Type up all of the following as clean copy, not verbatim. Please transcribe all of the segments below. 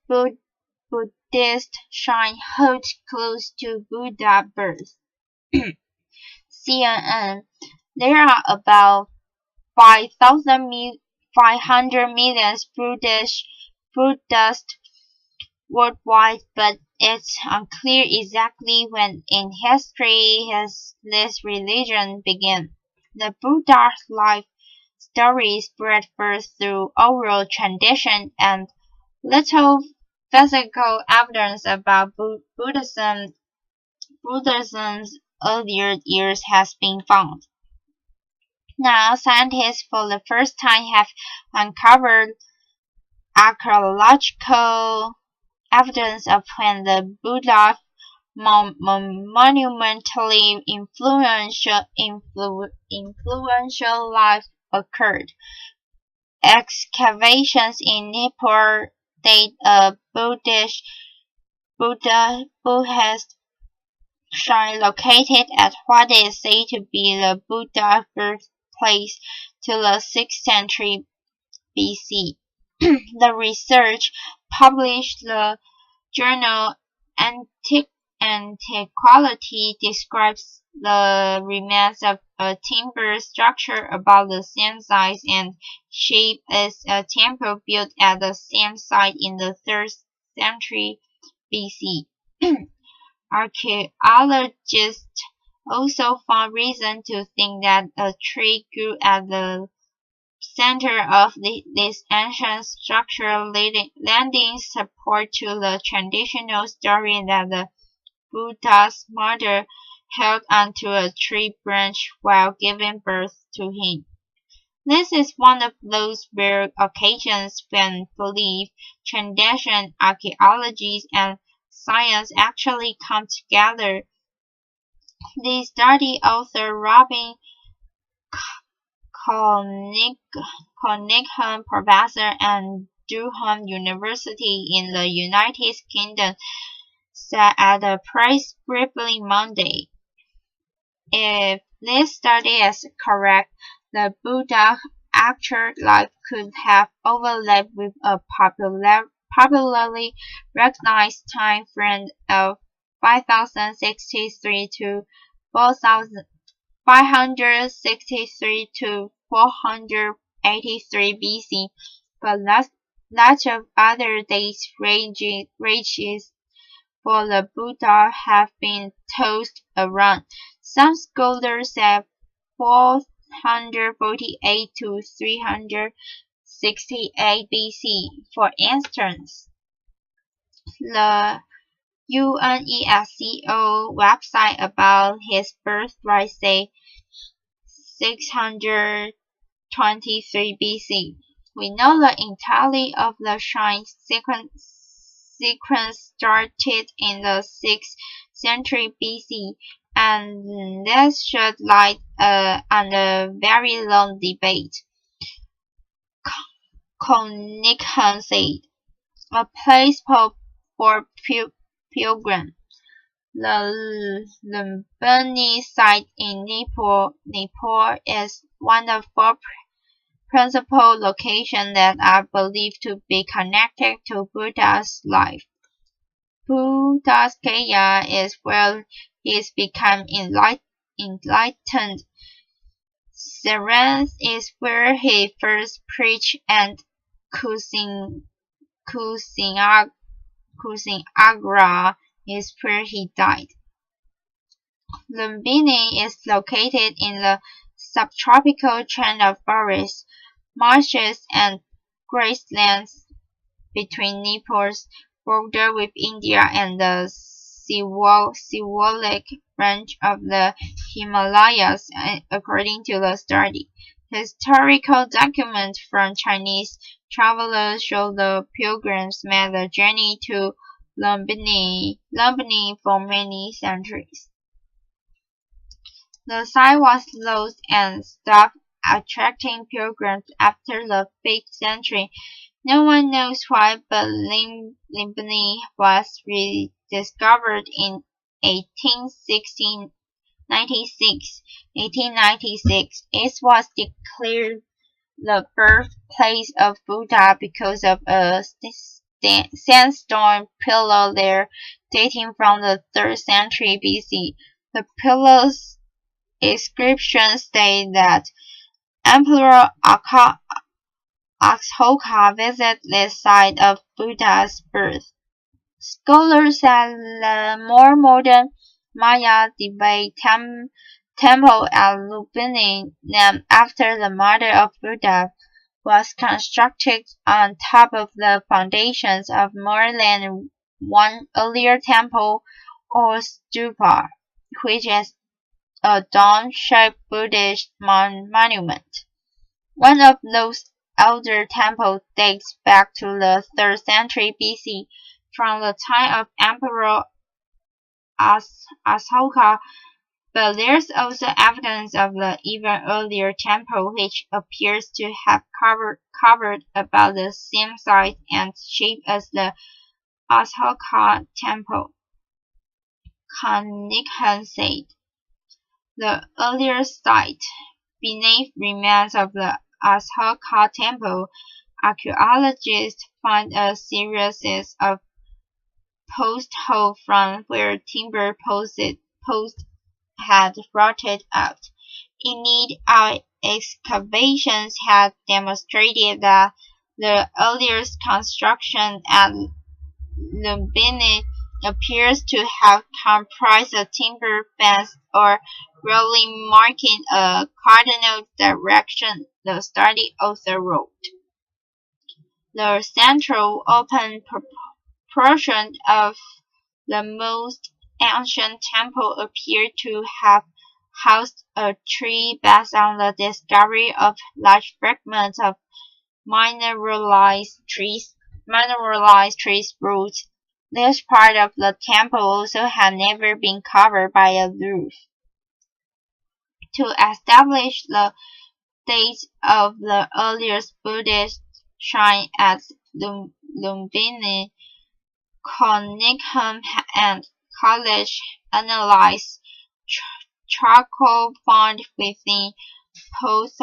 Buddhist shrine held close to Buddha's birth. CNN. There are about 500 million Buddhists worldwide, but it's unclear exactly when in history this religion began. The Buddha's life story spread first through oral tradition, and little physical evidence about Buddhism's earlier years has been found. Now, scientists for the first time have uncovered archaeological evidence of when the Buddha's monumentally influential life occurred. Excavations in Nepal date a Buddhist shrine located at what is said to be the Buddha's birthplace to the 6th century BC. The research, published in the journal Antiquity, describes the remains of a timber structure about the same size and shape as a temple built at the same site in the 3rd century BC. Archaeologists also found reason to think that a tree grew at the center of this ancient structure, lending support to the traditional story that the Buddha's mother held onto a tree branch while giving birth to him. This is one of those rare occasions when belief, tradition, archaeology, and science actually come together. The study author Robin Cunningham, professor at Durham University in the United Kingdom, said at a press briefing Monday. If this study is correct, the Buddha's actual life could have overlapped with a popularly recognized time frame of 5063 to 563 to 483 BC, but lots of other dates ranges for the Buddha have been tossed around. Some scholars say 448 to 368 BC. For instance, the UNESCO website about his birthright say 623 BC. We know the entirety of the shrine sequence started in the 6th century BC, and this shed light on a very long debate. Cunningham said, a place for pilgrims. The Lumbini site in Nepal is one of 4 principal locations that are believed to be connected to Buddha's life. Buddha's Gaya is where he is become enlightened. Saranth is where he first preached, and Kusinagra is where he died. Lumbini is located in the subtropical chain of forests, marshes, and grasslands between Nepal's border with India and the Siwalik range of the Himalayas, according to the study. Historical documents from Chinese travelers show the pilgrims made the journey to Lumbini for many centuries. The site was lost and stopped attracting pilgrims after the 5th century. No one knows why, but Lumbini was rediscovered in 1896. It was declared the birthplace of Buddha because of a sandstone pillar there dating from the 3rd century BC. The pillar's inscription states that Emperor Ashoka visited this site of Buddha's birth. Scholars at the more modern Maya debate temple at Lumbini, named after the mother of Buddha, was constructed on top of the foundations of more than one earlier temple or stupa, which is a dome-shaped Buddhist monument. One of those elder temples dates back to the 3rd century BC, from the time of Emperor Ashoka, but there's also evidence of the even earlier temple which appears to have covered about the same size and shape as the Ashoka temple. Kanekhan said. The earlier site, beneath remains of the Ashoka temple, archaeologists find a series of post holes from where timber posts had rotted out. Indeed, our excavations had demonstrated that the earliest construction at Lumbini appears to have comprised a timber fence or railing marking a cardinal direction, the study author wrote. The central open portion of the most ancient temple appeared to have housed a tree based on the discovery of large fragments of mineralized trees roots. This part of the temple also had never been covered by a roof. To establish the date of the earliest Buddhist shrine at Lumbini, Konnigham and College analyzed charcoal found within post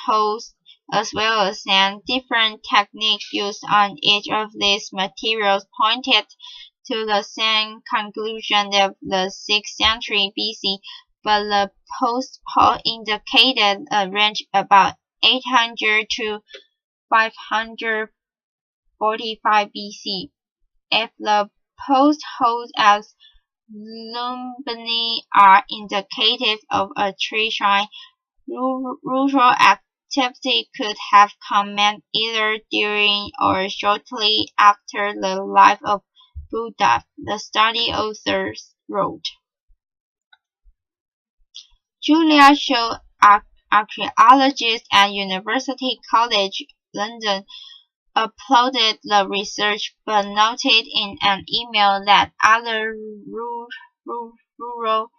holes as well as sand. Different techniques used on each of these materials pointed to the same conclusion of the 6th century BC, but the post hole indicated a range about 800 to 545 BC. If the post holes at Lumbini are indicative of a tree shrine, rural activity could have commenced either during or shortly after the life of Buddha, the study authors wrote. Julia Shaw, archaeologist at University College London, applauded the research but noted in an email that other rural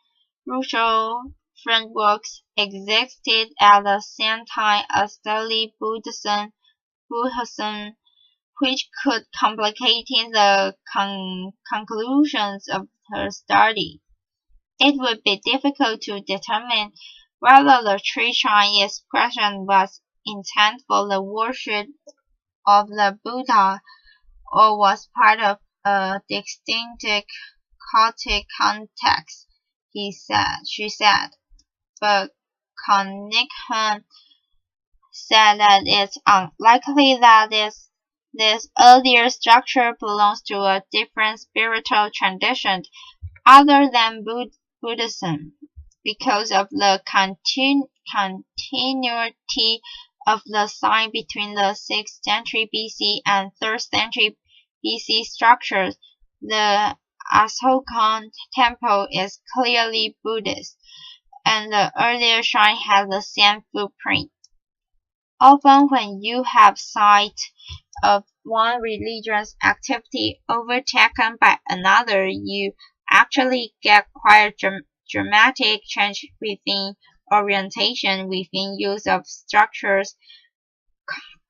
frameworks existed at the same time as early Buddhism, which could complicate the conclusions of her study. It would be difficult to determine whether the tree shrine expression was intent for the worship of the Buddha or was part of a distinct cultic context, she said. But Konnigham said that it's unlikely that this earlier structure belongs to a different spiritual tradition other than Buddhism, because of the continuity of the site between the 6th century BC and 3rd century BC structures. The Ashokan temple is clearly Buddhist, and the earlier shrine has the same footprint. Often when you have sight of one religious activity overtaken by another, you actually get quite dramatic change within orientation within use of structures,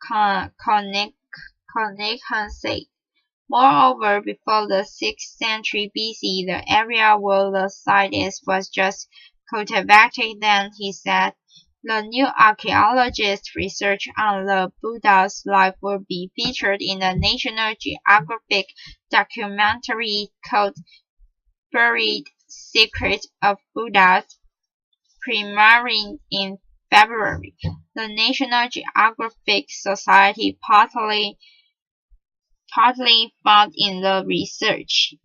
Konnigham said. Moreover, before the 6th century BC, the area where the site is was just cultivated then, he said. The new archaeologist research on the Buddha's life will be featured in the National Geographic documentary called Buried Secrets of Buddha's premiering in February. The National Geographic Society partly found in the research